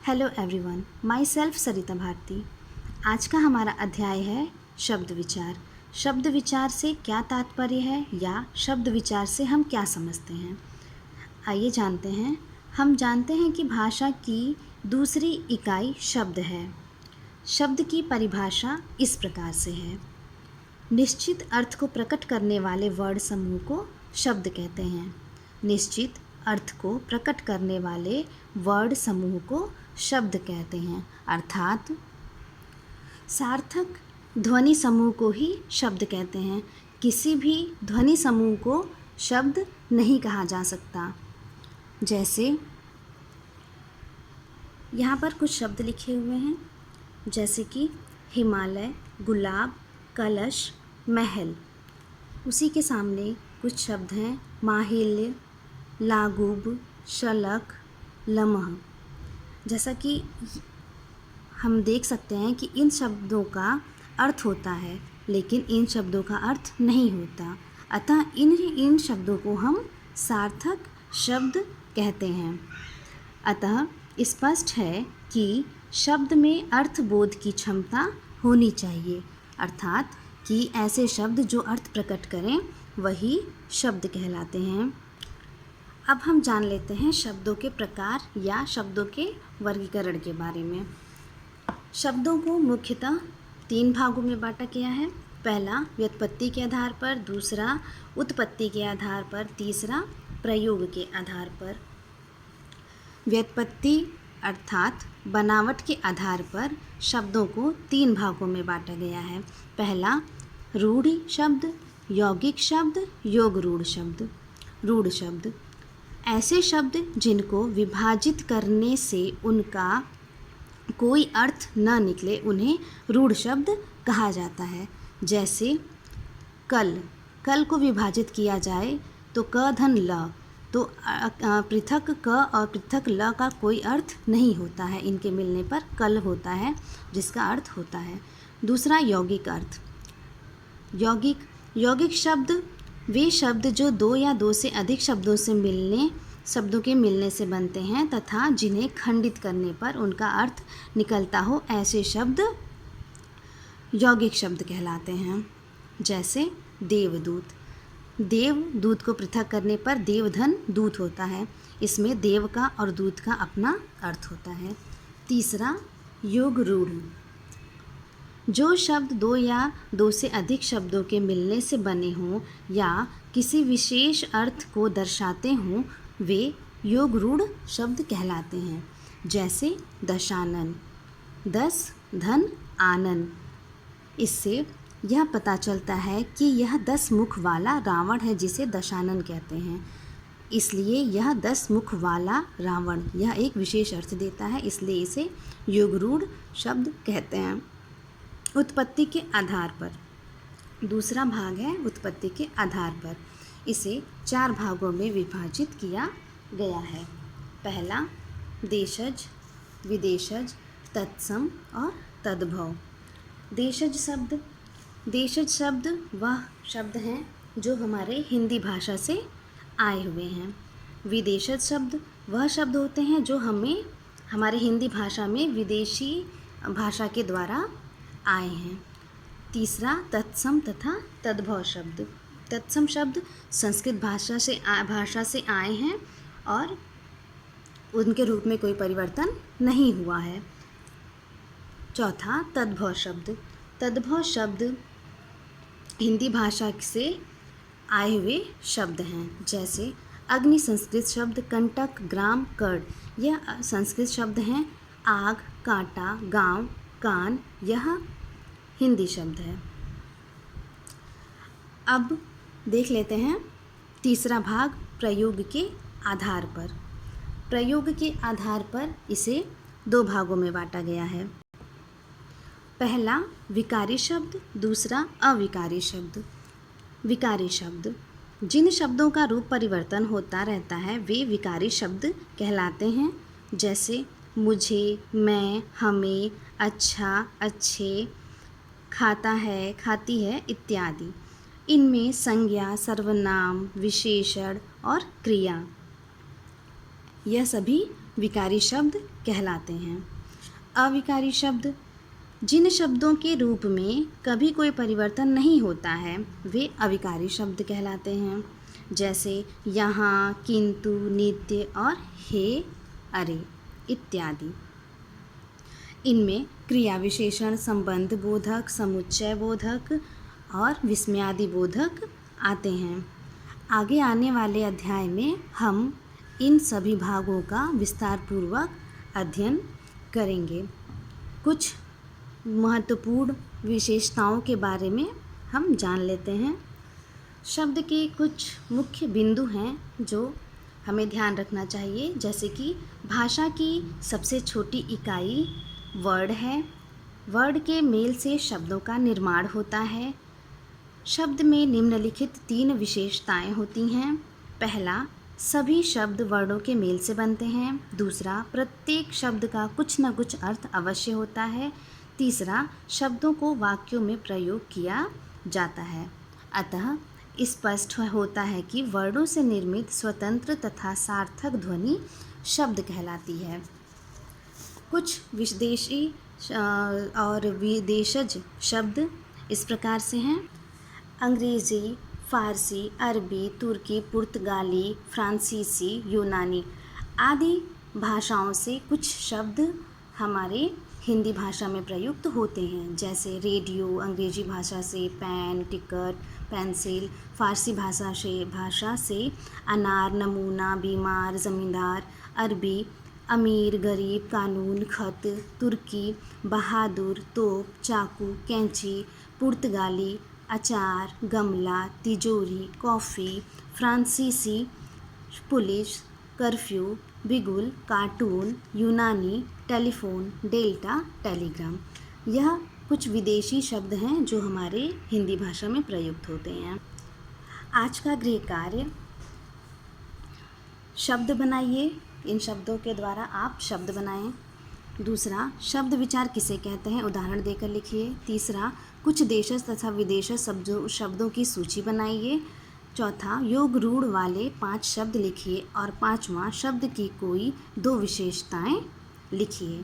Hello everyone, my self सरिता भारती। आज का हमारा अध्याय है शब्द विचार। शब्द विचार से क्या तात्पर्य है या शब्द विचार से हम क्या समझते हैं, आइए जानते हैं। हम जानते हैं कि भाषा की दूसरी इकाई शब्द है। शब्द की परिभाषा इस प्रकार से है। निश्चित अर्थ को प्रकट करने वाले वर्ड समूह को शब्द कहते हैं। निश्चित अर्थ को प्रकट करने वाले वर्ड समूह को शब्द कहते हैं, अर्थात सार्थक ध्वनि समूह को ही शब्द कहते हैं। किसी भी ध्वनि समूह को शब्द नहीं कहा जा सकता। जैसे यहाँ पर कुछ शब्द लिखे हुए हैं, जैसे कि हिमालय, गुलाब, कलश, महल। उसी के सामने कुछ शब्द हैं, माहिल्य, लागूब, शलक, लमह। जैसा कि हम देख सकते हैं कि इन शब्दों का अर्थ होता है, लेकिन इन शब्दों का अर्थ नहीं होता। अतः इन शब्दों को हम सार्थक शब्द कहते हैं। अतः स्पष्ट है कि शब्द में अर्थबोध की क्षमता होनी चाहिए, अर्थात कि ऐसे शब्द जो अर्थ प्रकट करें वही शब्द कहलाते हैं। अब हम जान लेते हैं शब्दों के प्रकार या शब्दों के वर्गीकरण के बारे में। शब्दों को मुख्यतः 3 भागों में बांटा गया है। पहला व्युत्पत्ति के आधार पर, दूसरा उत्पत्ति के आधार पर, तीसरा प्रयोग के आधार पर। व्युत्पत्ति अर्थात बनावट के आधार पर शब्दों को 3 भागों में बांटा गया है। पहला रूढ़ शब्द, यौगिक शब्द, योग रूढ़ शब्द। रूढ़ शब्द ऐसे शब्द जिनको विभाजित करने से उनका कोई अर्थ न निकले, उन्हें रूढ़ शब्द कहा जाता है। जैसे कल को विभाजित किया जाए तो क धन ल, तो पृथक क और पृथक ल का कोई अर्थ नहीं होता है। इनके मिलने पर कल होता है, जिसका अर्थ होता है। दूसरा यौगिक अर्थ। यौगिक शब्द वे शब्द जो 2 या 2 से अधिक शब्दों के मिलने से बनते हैं तथा जिन्हें खंडित करने पर उनका अर्थ निकलता हो, ऐसे शब्द यौगिक शब्द कहलाते हैं। जैसे देवदूत। देवदूत को पृथक करने पर देवधन दूत होता है। इसमें देव का और दूत का अपना अर्थ होता है। तीसरा योग रूढ़। जो शब्द 2 या 2 से अधिक शब्दों के मिलने से बने हों या किसी विशेष अर्थ को दर्शाते हों, वे योग रूढ़ शब्द कहलाते हैं। जैसे दशानन, 10 धन आनन। इससे यह पता चलता है कि यह 10 मुख वाला रावण है, जिसे दशानन कहते हैं। इसलिए यह 10 मुख वाला रावण, यह एक विशेष अर्थ देता है, इसलिए इसे योग रूढ़ शब्द कहते हैं। उत्पत्ति के आधार पर। दूसरा भाग है उत्पत्ति के आधार पर। इसे 4 भागों में विभाजित किया गया है। पहला देशज, विदेशज, तत्सम और तद्भव। देशज शब्द वह शब्द हैं जो हमारे हिंदी भाषा से आए हुए हैं। विदेशज शब्द वह शब्द होते हैं जो हमारे हिंदी भाषा में विदेशी भाषा के द्वारा आए हैं। तीसरा तत्सम तथा तद्भव शब्द। तत्सम शब्द संस्कृत भाषा से आए हैं और उनके रूप में कोई परिवर्तन नहीं हुआ है। चौथा तद्भव शब्द। तद्भव शब्द हिंदी भाषा से आए हुए शब्द हैं। जैसे अग्नि संस्कृत शब्द, कंटक, ग्राम, कर्ण, यह संस्कृत शब्द हैं। आग, कांटा, गांव, कान, यह हिंदी शब्द है। अब देख लेते हैं तीसरा भाग प्रयोग के आधार पर। प्रयोग के आधार पर इसे 2 भागों में बांटा गया है। पहला विकारी शब्द, दूसरा अविकारी शब्द। विकारी शब्द जिन शब्दों का रूप परिवर्तन होता रहता है वे विकारी शब्द कहलाते हैं। जैसे मुझे, मैं, हमें, अच्छा, अच्छे, खाता है, खाती है इत्यादि। इनमें संज्ञा, सर्वनाम, विशेषण और क्रिया, यह सभी विकारी शब्द कहलाते हैं। अविकारी शब्द, जिन शब्दों के रूप में कभी कोई परिवर्तन नहीं होता है वे अविकारी शब्द कहलाते हैं। जैसे यहाँ, किंतु, नित्य और हे, अरे इत्यादि। इनमें क्रिया विशेषण, संबंध बोधक, समुच्चय बोधक और विस्मयादि बोधक आते हैं। आगे आने वाले अध्याय में हम इन सभी भागों का विस्तारपूर्वक अध्ययन करेंगे। कुछ महत्वपूर्ण विशेषताओं के बारे में हम जान लेते हैं। शब्द के कुछ मुख्य बिंदु हैं जो हमें ध्यान रखना चाहिए, जैसे कि भाषा की सबसे छोटी इकाई वर्ड है। वर्ड के मेल से शब्दों का निर्माण होता है। शब्द में निम्नलिखित 3 विशेषताएं होती हैं। पहला, सभी शब्द वर्णों के मेल से बनते हैं। दूसरा, प्रत्येक शब्द का कुछ न कुछ अर्थ अवश्य होता है। तीसरा, शब्दों को वाक्यों में प्रयोग किया जाता है। अतः स्पष्ट होता है कि वर्णों से निर्मित स्वतंत्र तथा सार्थक ध्वनि शब्द कहलाती है। कुछ विदेशी और विदेशज शब्द इस प्रकार से हैं। अंग्रेज़ी, फ़ारसी, अरबी, तुर्की, पुर्तगाली, फ्रांसीसी, यूनानी आदि भाषाओं से कुछ शब्द हमारे हिंदी भाषा में प्रयुक्त होते हैं। जैसे रेडियो अंग्रेजी भाषा से पेन, टिकट, पेंसिल, फ़ारसी भाषा से अनार, नमूना, बीमार, ज़मींदार, अरबी अमीर, गरीब, कानून, खत, तुर्की बहादुर, तोप, चाकू, कैंची, पुर्तगाली अचार, गमला, तिजोरी, कॉफ़ी, फ्रांसीसी पुलिस, कर्फ्यू, बिगुल, कार्टून, यूनानी, टेलीफोन, डेल्टा, टेलीग्राम। यह कुछ विदेशी शब्द हैं जो हमारे हिंदी भाषा में प्रयुक्त होते हैं। आज का गृह कार्य, शब्द बनाइए। इन शब्दों के द्वारा आप शब्द बनाएं। दूसरा, शब्द विचार किसे कहते हैं, उदाहरण देकर लिखिए। तीसरा, कुछ देशज तथा विदेशज शब्दों की सूची बनाइए। चौथा, योग रूढ़ वाले 5 शब्द लिखिए। और 5वां, शब्द की कोई 2 विशेषताएं लिखिए।